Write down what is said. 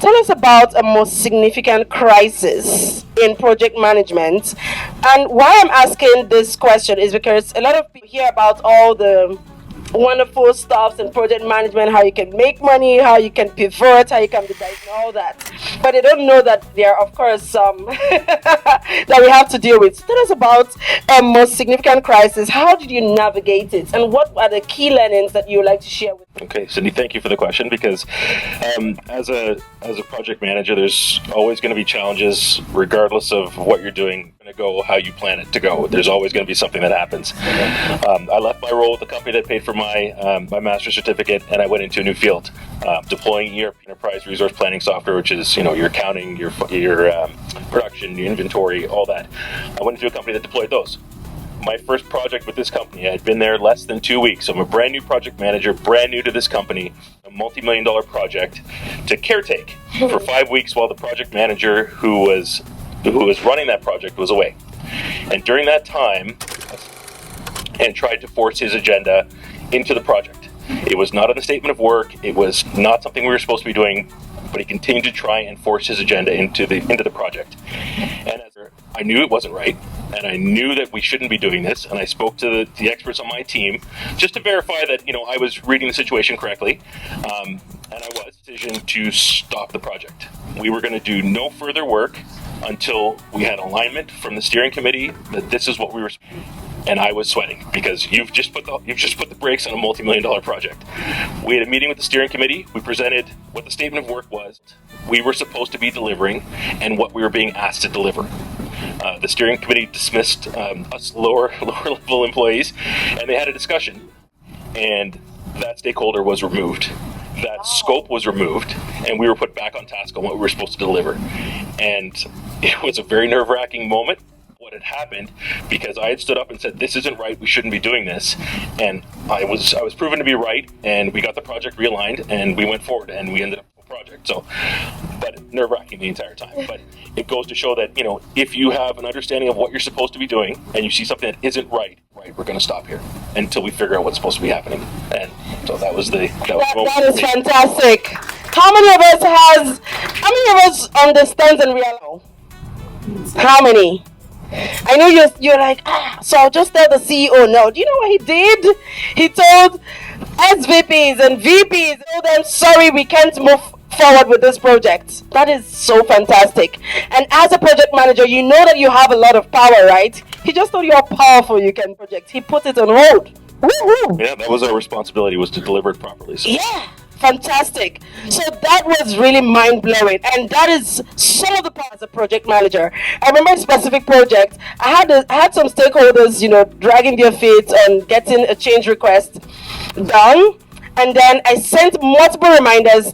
Tell us about a most significant crisis in project management. And why I'm asking this question is because a lot of people hear about all the wonderful stuff in project management, how you can make money, how you can pivot, how you can be and all that. But they don't know that there are, of course, some that we have to deal with. Tell us about a most significant crisis. How did you navigate it? And what are the key learnings that you would like to share with me? Okay, Cindy, thank you for the question, because as a project manager, there's always going to be challenges regardless of what you're doing. Going to go how you plan it to go. There's always going to be something that happens. I left my role with the company that paid for my master's certificate, and I went into a new field, deploying ERP, enterprise resource planning software, which is your accounting, your production, your inventory, all that. I went into a company that deployed those. My first project with this company, I had been there less than 2 weeks. So I'm a brand new project manager, brand new to this company, a multi-million-dollar project to caretake for 5 weeks while the project manager who was running that project was away. And during that time, and tried to force his agenda into the project. It was not on a statement of work. It was not something we were supposed to be doing, but he continued to try and force his agenda into the project. And I knew it wasn't right, and I knew that we shouldn't be doing this, and I spoke to the experts on my team just to verify that I was reading the situation correctly, and I was decision to stop the project. We were going to do no further work until we had alignment from the steering committee that this is what we were. And I was sweating because you've just put the brakes on a multi-million-dollar project. We had a meeting with the steering committee. We presented what the statement of work was, we were supposed to be delivering, and what we were being asked to deliver. The steering committee dismissed us lower level employees, and they had a discussion. And that stakeholder was removed. That scope was removed, and we were put back on task on what we were supposed to deliver. And it was a very nerve-wracking moment. What had happened, because I had stood up and said, this isn't right, we shouldn't be doing this, and I was proven to be right, and we got the project realigned, and we went forward, and we ended up with the project. So, but nerve-wracking the entire time. But it goes to show that if you have an understanding of what you're supposed to be doing, and you see something that isn't right, we're going to stop here until we figure out what's supposed to be happening. And so that was the that is fantastic. How many of us understands and realize? How many? I know you're like, so I'll just tell the CEO no. Do you know what he did? He told SVPs and VPs, told them, sorry, we can't move forward with this project. That is so fantastic. And as a project manager, you know that you have a lot of power, right? He just told you how powerful you can project. He put it on hold. Woo-hoo. Yeah, that was our responsibility, was to deliver it properly. So. Yeah. Fantastic. So that was really mind-blowing, and that is some of the parts as a project manager. I remember a specific project. I had some stakeholders, dragging their feet and getting a change request done, and then I sent multiple reminders